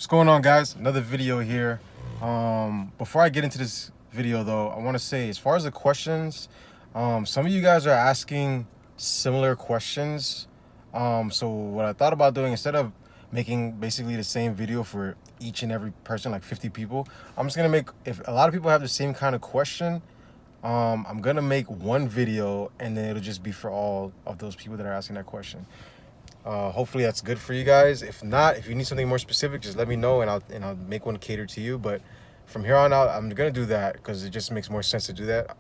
What's going on, guys? Another video here. Before I get into this video though, I want to say, as far as the questions, some of you guys are asking similar questions. So what I thought about doing, instead of making basically the same video for each and every person, like 50 people, I'm just gonna make, if a lot of people have the same kind of question, I'm gonna make one video and then it'll just be for all of those people that are asking that question. Hopefully that's good for you guys. If not, if you need something more specific, just let me know and I'll make one cater to you. But from here on out, I'm gonna do that because it just makes more sense to do that,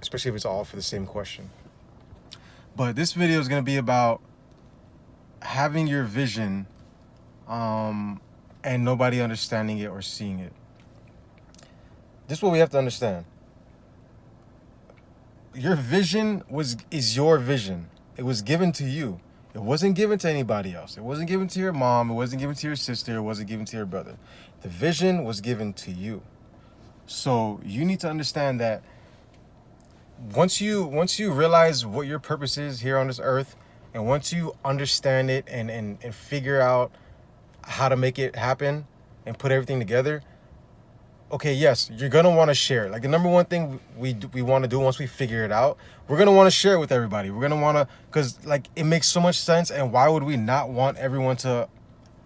especially if it's all for the same question. But this video is gonna be about having your vision, and nobody understanding it or seeing it. This is what we have to understand. Your vision is your vision. It was given to you. It wasn't given to anybody else. It wasn't given to your mom. It wasn't given to your sister. It wasn't given to your brother. The vision was given to you. So you need to understand that once you realize what your purpose is here on this earth, and once you understand it and figure out how to make it happen and put everything together, okay, yes, you're gonna want to share it. Like, the number one thing we want to do once we figure it out, we're gonna want to share it with everybody. We're gonna want to, because like, it makes so much sense, and why would we not want everyone to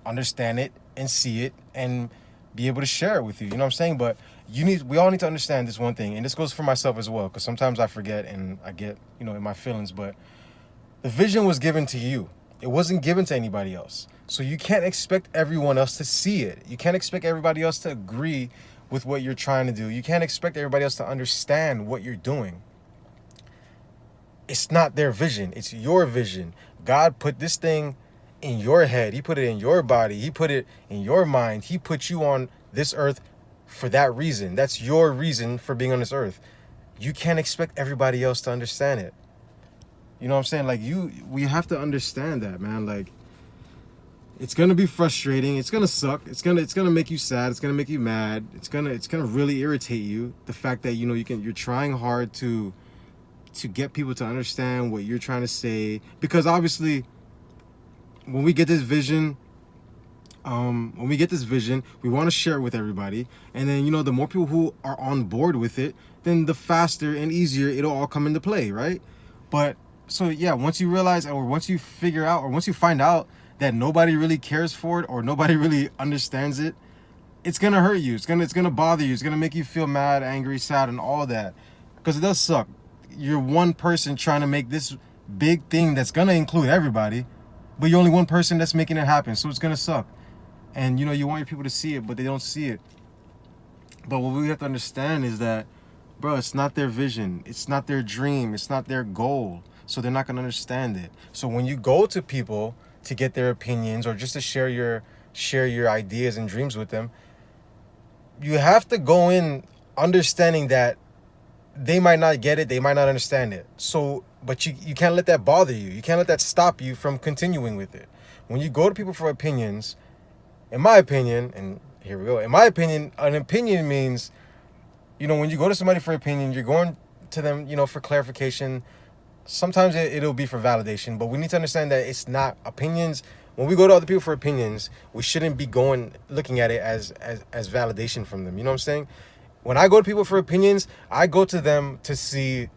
understand it and see it and be able to share it with you? You know what I'm saying? But we all need to understand this one thing, and this goes for myself as well, because sometimes I forget and I get, in my feelings. But the vision was given to you. It wasn't given to anybody else. So you can't expect everyone else to see it. You can't expect everybody else to agree with what you're trying to do. You can't expect everybody else to understand what you're doing. It's not their vision. It's your vision. God put this thing in your head. He put it in your body. He put it in your mind. He put you on this earth for that reason. That's your reason for being on this earth. You can't expect everybody else to understand it. You know what I'm saying? Like, we have to understand that, man. Like, it's gonna be frustrating. It's gonna suck. It's gonna make you sad. It's gonna make you mad. It's gonna really irritate you. The fact that you're trying hard to get people to understand what you're trying to say, because obviously when we get this vision, we want to share it with everybody, and then the more people who are on board with it, then the faster and easier it'll all come into play, right? But so yeah, once you realize, or once you figure out, or once you find out that nobody really cares for it, or nobody really understands it, it's gonna hurt you. It's gonna bother you. It's gonna make you feel mad, angry, sad, and all that, because it does suck. You're one person trying to make this big thing that's gonna include everybody, but you're only one person that's making it happen, so it's gonna suck. And you want your people to see it, but they don't see it. But what we have to understand is that, bro, it's not their vision. It's not their dream. It's not their goal. So they're not gonna understand it. So when you go to people to get their opinions, or just to share your ideas and dreams with them, you have to go in understanding that they might not get it, they might not understand it. So, but you can't let that bother you. You can't let that stop you from continuing with it. When you go to people for opinions, in my opinion, and here we go, in my opinion, an opinion means, when you go to somebody for opinion, you're going to them, for clarification. Sometimes it'll be for validation, but we need to understand that it's not opinions. When we go to other people for opinions, we shouldn't be looking at it as validation from them. You know what I'm saying? When I go to people for opinions, I go to them to see,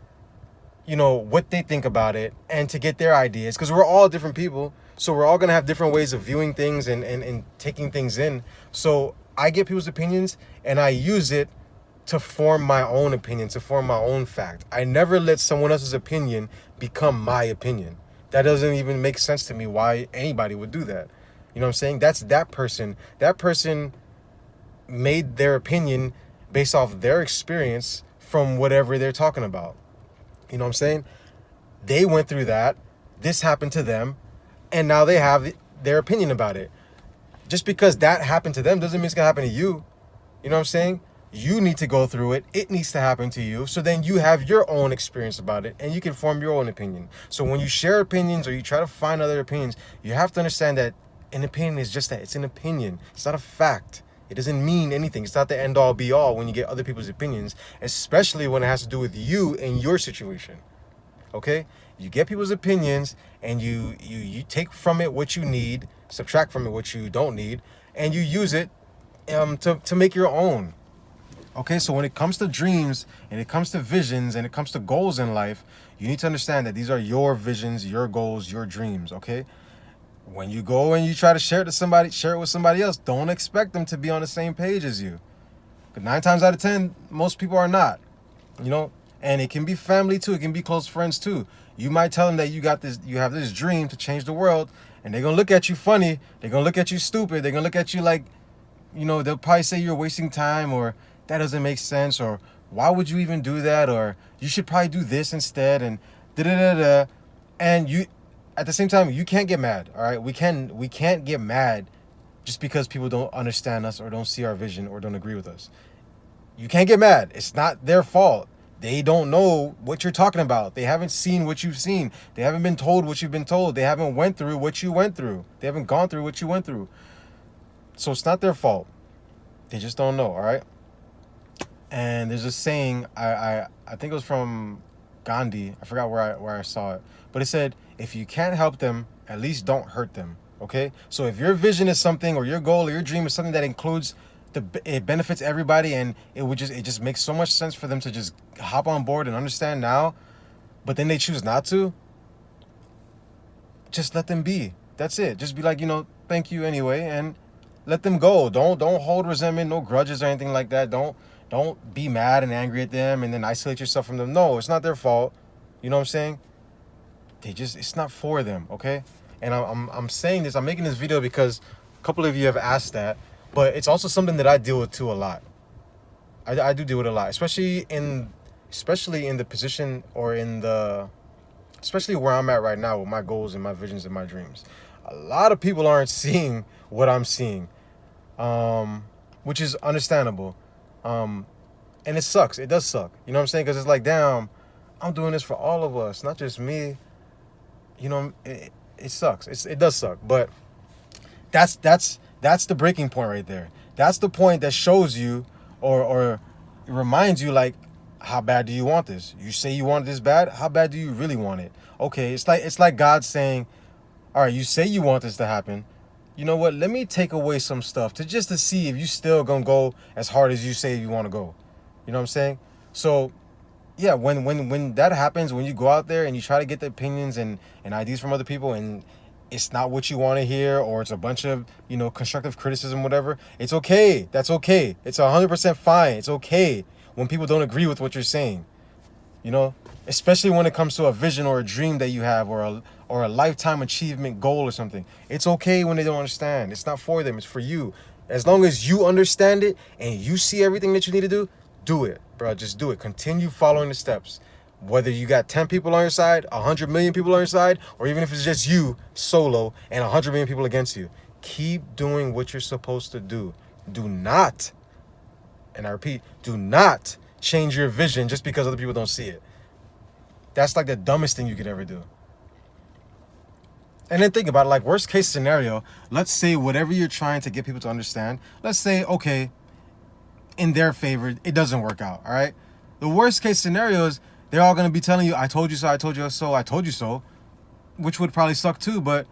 what they think about it, and to get their ideas, because we're all different people. So we're all going to have different ways of viewing things and taking things in. So I get people's opinions and I use it to form my own opinion, to form my own fact. I never let someone else's opinion become my opinion. That doesn't even make sense to me, why anybody would do that. You know what I'm saying? That's that person. That person made their opinion based off their experience from whatever they're talking about. You know what I'm saying? They went through that. This happened to them. And now they have their opinion about it. Just because that happened to them doesn't mean it's going to happen to you. You know what I'm saying? You need to go through it. It needs to happen to you. So then you have your own experience about it, and you can form your own opinion. So when you share opinions, or you try to find other opinions, you have to understand that an opinion is just that. It's an opinion. It's not a fact. It doesn't mean anything. It's not the end all be all when you get other people's opinions, especially when it has to do with you and your situation. okay? You get people's opinions, and you take from it what you need, subtract from it what you don't need, and you use it to make your own. Okay, so when it comes to dreams, and it comes to visions, and it comes to goals in life, you need to understand that these are your visions, your goals, your dreams, okay? When you go and you try to share it with somebody else, don't expect them to be on the same page as you. But 9 times out of 10, most people are not, you know? And it can be family too, it can be close friends too. You might tell them that you have this dream to change the world, and they're gonna look at you funny, they're gonna look at you stupid, they're gonna look at you like, they'll probably say you're wasting time, or that doesn't make sense, or why would you even do that, or you should probably do this instead, and da da da da. And you, at the same time, you can't get mad. All right, we can't get mad just because people don't understand us, or don't see our vision, or don't agree with us. You can't get mad. It's not their fault. They don't know what you're talking about. They haven't seen what you've seen. They haven't been told what you've been told. They haven't went through what you went through. They haven't gone through what you went through. So it's not their fault. They just don't know, all right? And there's a saying, I think it was from Gandhi. I forgot where I saw it. But it said, if you can't help them, at least don't hurt them, okay? So if your vision is something, or your goal or your dream is something that includes, it benefits everybody, and it just makes so much sense for them to just hop on board and understand now, but then they choose not to, just let them be. That's it. Just be like, thank you anyway, and let them go. Don't hold resentment, no grudges or anything like that. Don't be mad and angry at them and then isolate yourself from them. No, it's not their fault. You know what I'm saying? It's not for them, okay? And I'm saying this, I'm making this video because a couple of you have asked that, but it's also something that I deal with too a lot. I do deal with it a lot, especially in the position, or especially where I'm at right now with my goals and my visions and my dreams. A lot of people aren't seeing what I'm seeing, which is understandable. And it sucks. It does suck. You know what I'm saying? Because it's like, damn, I'm doing this for all of us, not just me. It sucks. It does suck. But that's the breaking point right there. That's the point that shows you, or it reminds you, like, how bad do you want this? You say you want this bad. How bad do you really want it? Okay, it's like God saying, all right, you say you want this to happen. You know what? Let me take away some stuff to see if you still gonna go as hard as you say you want to go. You know what I'm saying? So, yeah, when that happens, when you go out there and you try to get the opinions and ideas from other people, and it's not what you want to hear, or it's a bunch of, constructive criticism, whatever, it's okay. That's okay. It's 100% fine. It's okay when people don't agree with what you're saying. Especially when it comes to a vision or a dream that you have, or a lifetime achievement goal or something. It's okay when they don't understand. It's not for them. It's for you. As long as you understand it and you see everything that you need to do it, bro. Just do it. Continue following the steps. Whether you got 10 people on your side, 100 million people on your side, or even if it's just you solo and 100 million people against you, keep doing what you're supposed to do. Do not, and I repeat, do not change your vision just because other people don't see it. That's like the dumbest thing you could ever do. And then think about it, like, worst case scenario, let's say whatever you're trying to get people to understand, let's say, okay, in their favor, it doesn't work out, all right? The worst case scenario is they're all going to be telling you, I told you so, I told you so, I told you so, which would probably suck too, but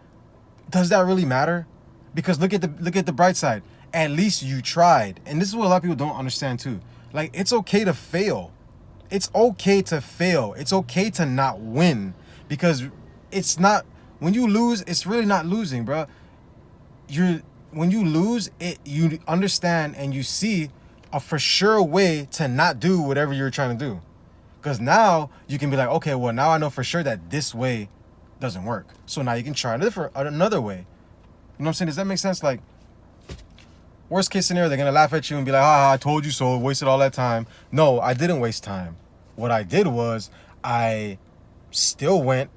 does that really matter? Because look at the bright side. At least you tried. And this is what a lot of people don't understand too. Like, it's okay to fail. It's okay to fail. It's okay to not win, because it's not, when you lose, it's really not losing, bro. When you lose, you understand and you see a for sure way to not do whatever you're trying to do. Because now you can be like, okay, well, now I know for sure that this way doesn't work. So now you can try another way. You know what I'm saying? Does that make sense? Like, worst case scenario, they're going to laugh at you and be like, I told you so, wasted all that time. No, I didn't waste time. What I did was I still went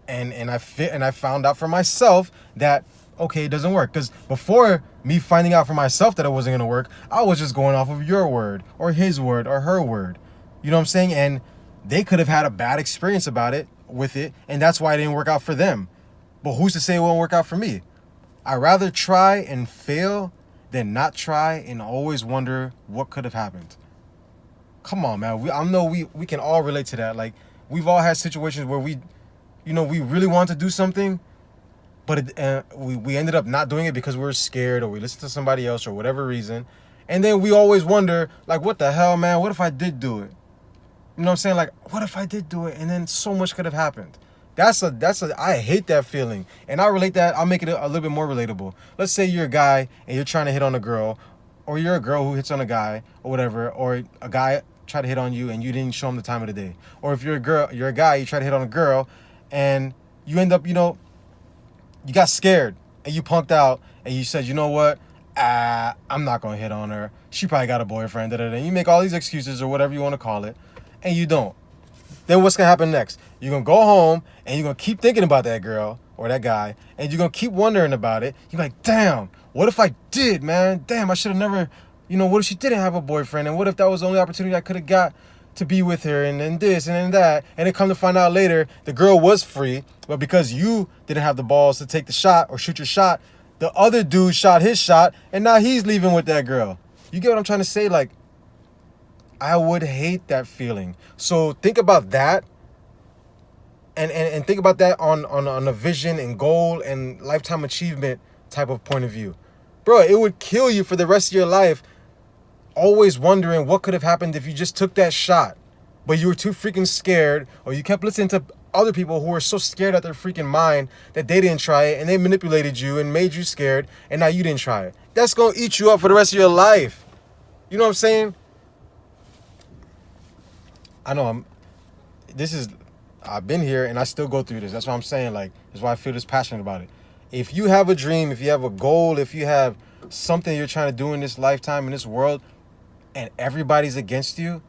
and I found out for myself that, okay, it doesn't work. Because before me finding out for myself that it wasn't going to work, I was just going off of your word or his word or her word. You know what I'm saying? And they could have had a bad experience with it, and that's why it didn't work out for them. But who's to say it won't work out for me? I'd rather try and fail than not try and always wonder what could have happened. Come on, man. I know we can all relate to that. Like, we've all had situations where we really want to do something, but we ended up not doing it because we were scared, or we listened to somebody else, or whatever reason. And then we always wonder, like, what the hell, man? What if I did do it? You know what I'm saying? Like, what if I did do it? And then so much could have happened. I hate that feeling. And I'll make it a little bit more relatable. Let's say you're a guy and you're trying to hit on a girl, or you're a girl who hits on a guy, or whatever, or a guy tried to hit on you and you didn't show him the time of the day. Or if you're a guy, you try to hit on a girl and you end up, you got scared and you punked out and you said, you know what? I'm not going to hit on her. She probably got a boyfriend. And you make all these excuses, or whatever you want to call it, and you don't. Then what's going to happen next? You're going to go home and you're going to keep thinking about that girl or that guy, and you're going to keep wondering about it. You're like, damn, what if I did, man? Damn, I should have never, what if she didn't have a boyfriend? And what if that was the only opportunity I could have got to be with her, and then this and then that? And then come to find out later, the girl was free, but because you didn't have the balls to take the shot or shoot your shot, the other dude shot his shot, and now he's leaving with that girl. You get what I'm trying to say? Like, I would hate that feeling. So think about that, and think about that on a vision and goal and lifetime achievement type of point of view. Bro, it would kill you for the rest of your life, always wondering what could have happened if you just took that shot, but you were too freaking scared, or you kept listening to other people who were so scared out their freaking mind that they didn't try it, and they manipulated you and made you scared, and now you didn't try it. That's going to eat you up for the rest of your life. You know what I'm saying? I know I've been here and I still go through this. That's what I'm saying. Like, that's why I feel this passionate about it. If you have a dream, if you have a goal, if you have something you're trying to do in this lifetime, in this world, and everybody's against you,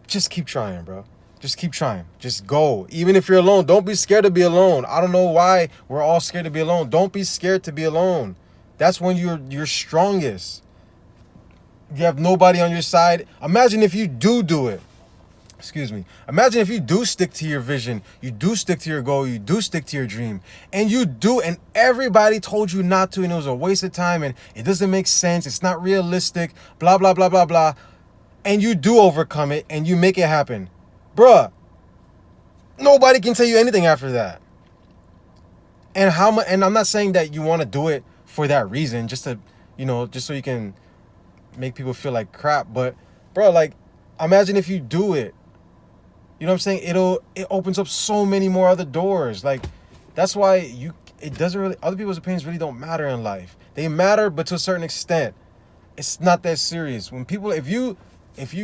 just keep trying, bro. Just keep trying. Just go. Even if you're alone, don't be scared to be alone. I don't know why we're all scared to be alone. Don't be scared to be alone. That's when you're strongest. You have nobody on your side. Imagine if you do it. Imagine if you do stick to your vision, you do stick to your goal, you do stick to your dream, and everybody told you not to, and it was a waste of time, and it doesn't make sense, it's not realistic, blah, blah, blah, blah, blah, and you do overcome it, and you make it happen. Bruh, nobody can tell you anything after that. And I'm not saying that you want to do it for that reason, just so you can make people feel like crap, but bro, like, imagine if you do it. You know what I'm saying? It opens up so many more other doors. Like, that's why other people's opinions really don't matter in life. They matter, but to a certain extent. It's not that serious. When people, if you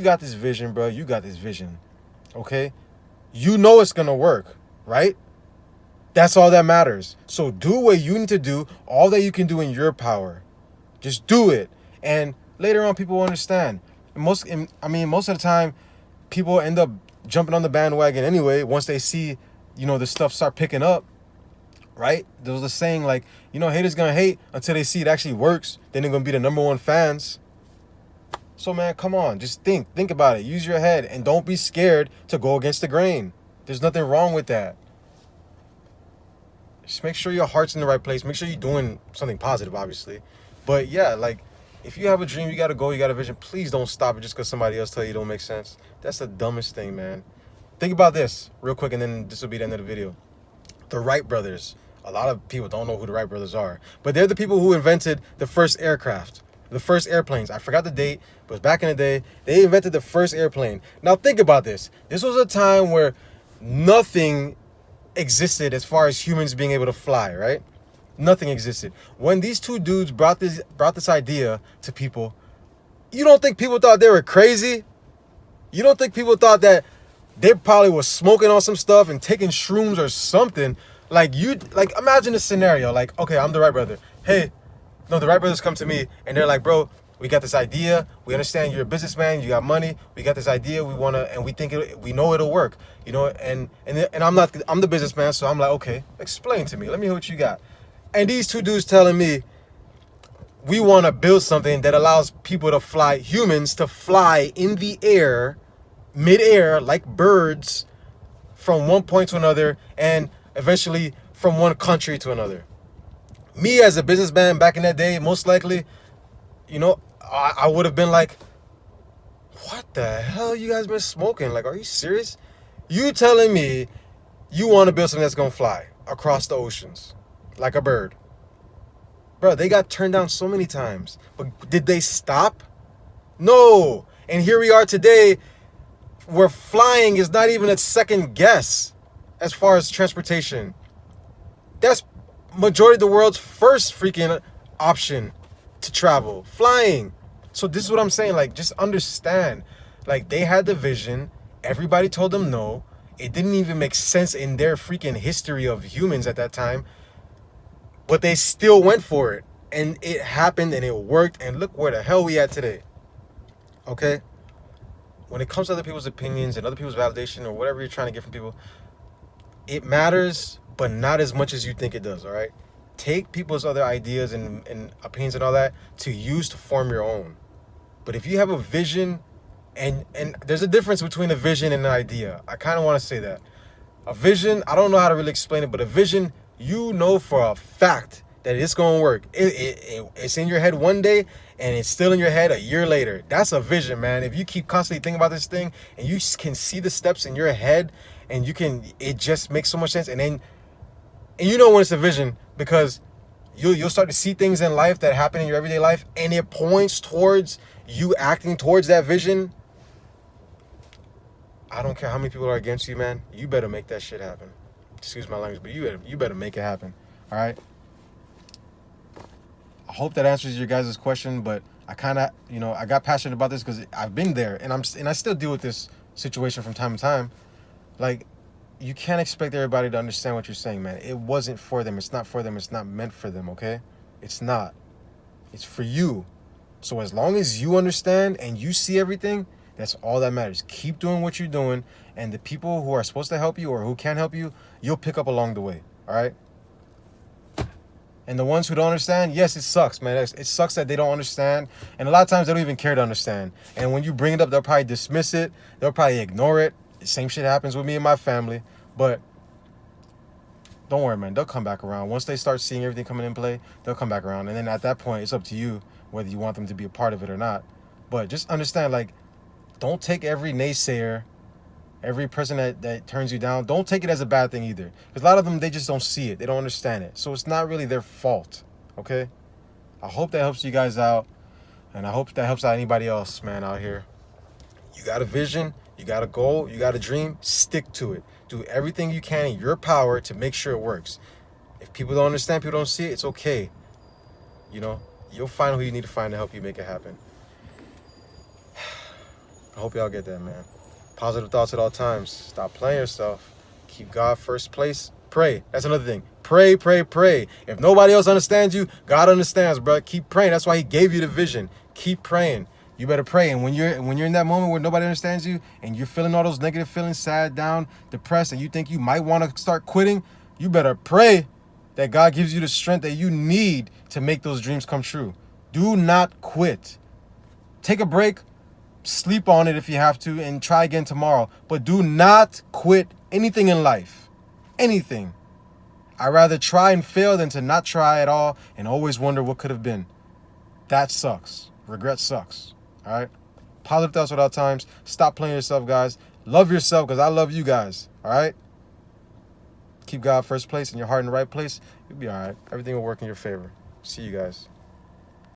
got this vision, bro, you got this vision. Okay? You know it's gonna work, right? That's all that matters. So do what you need to do, all that you can do in your power. Just do it. And later on, people will understand. Most of the time, people end up jumping on the bandwagon anyway once they see, this stuff start picking up, right? There was a saying, like, haters gonna hate until they see it actually works. Then they're gonna be the number one fans. So, man, come on. Just think about it. Use your head, and don't be scared to go against the grain. There's nothing wrong with that. Just make sure your heart's in the right place. Make sure you're doing something positive, obviously. But yeah, like, if you have a dream, you got to go, you got a vision, please don't stop it just because somebody else tell you it don't make sense. That's the dumbest thing, man. Think about this real quick, and then this will be the end of the video. The Wright Brothers. A lot of people don't know who the Wright Brothers are, but they're the people who invented the first aircraft, the first airplanes. I forgot the date, but it was back in the day. They invented the first airplane. Now think about this. This was a time where nothing existed as far as humans being able to fly, right? Nothing existed. When these two dudes brought this idea to people, you don't think people thought they were crazy? You don't think people thought that they probably was smoking on some stuff and taking shrooms or something? Like, imagine a scenario. Like, okay, I'm the Wright brother. Hey, no, the Wright brothers come to me and they're like, bro, we got this idea. We understand you're a businessman. You got money. We got this idea. We know it'll work. And I'm the businessman, so I'm like, okay, explain to me. Let me hear what you got. And these two dudes telling me, we want to build something that allows people to fly, humans to fly in the air, mid-air, like birds, from one point to another, and eventually from one country to another. Me as a businessman back in that day, most likely, I would have been like, what the hell you guys been smoking? Like, are you serious? You telling me you want to build something that's going to fly across the oceans like a bird. Bro, they got turned down so many times. But did they stop? No. And here we are today where flying is not even a second guess as far as transportation. That's majority of the world's first freaking option to travel. Flying. So this is what I'm saying. Like, just understand. Like, they had the vision. Everybody told them no. It didn't even make sense in their freaking history of humans at that time. But they still went for it. And it happened and it worked. And look where the hell we at today. Okay? When it comes to other people's opinions and other people's validation or whatever you're trying to get from people, it matters, but not as much as you think it does, all right? Take people's other ideas and opinions and all that to use to form your own. But if you have a vision, and there's a difference between a vision and an idea. I kind of want to say that. A vision, I don't know how to really explain it, but a vision, you know for a fact that it's going to work. It's in your head one day, and it's still in your head a year later. That's a vision, man. If you keep constantly thinking about this thing, and you can see the steps in your head, and it just makes so much sense. And you know when it's a vision, because you'll start to see things in life that happen in your everyday life, and it points towards you acting towards that vision. I don't care how many people are against you, man. You better make that shit happen. Excuse my language, but you better make it happen. All right? I hope that answers your guys' question, but I kind of, I got passionate about this because I've been there, and I still deal with this situation from time to time. Like, you can't expect everybody to understand what you're saying, man. It wasn't for them. It's not for them. It's not meant for them, okay? It's not. It's for you. So as long as you understand and you see everything, that's all that matters. Keep doing what you're doing, and the people who are supposed to help you or who can help you, you'll pick up along the way, all right? And the ones who don't understand, yes, it sucks, man. It sucks that they don't understand, and a lot of times they don't even care to understand. And when you bring it up, they'll probably dismiss it. They'll probably ignore it. Same shit happens with me and my family, but don't worry, man. They'll come back around. Once they start seeing everything coming in play, they'll come back around. And then at that point, it's up to you whether you want them to be a part of it or not. But just understand, like, don't take every naysayer, every person that turns you down, don't take it as a bad thing either. Because a lot of them, they just don't see it. They don't understand it. So it's not really their fault, okay? I hope that helps you guys out. And I hope that helps out anybody else, man, out here. You got a vision, you got a goal, you got a dream, stick to it. Do everything you can in your power to make sure it works. If people don't understand, people don't see it, it's okay. You'll find who you need to find to help you make it happen. I hope y'all get that, man. Positive thoughts at all times. Stop playing yourself. Keep God first place. Pray. That's another thing. Pray, pray, pray. If nobody else understands you, God understands, bro. Keep praying. That's why he gave you the vision. Keep praying. You better pray. And when you're in that moment where nobody understands you and you're feeling all those negative feelings, sad, down, depressed, and you think you might want to start quitting, you better pray that God gives you the strength that you need to make those dreams come true. Do not quit. Take a break. Sleep on it if you have to and try again tomorrow. But do not quit anything in life. Anything. I'd rather try and fail than to not try at all and always wonder what could have been. That sucks. Regret sucks. All right? Positive thoughts at all times. Stop playing yourself, guys. Love yourself because I love you guys. All right? Keep God first place and your heart in the right place. You'll be all right. Everything will work in your favor. See you guys.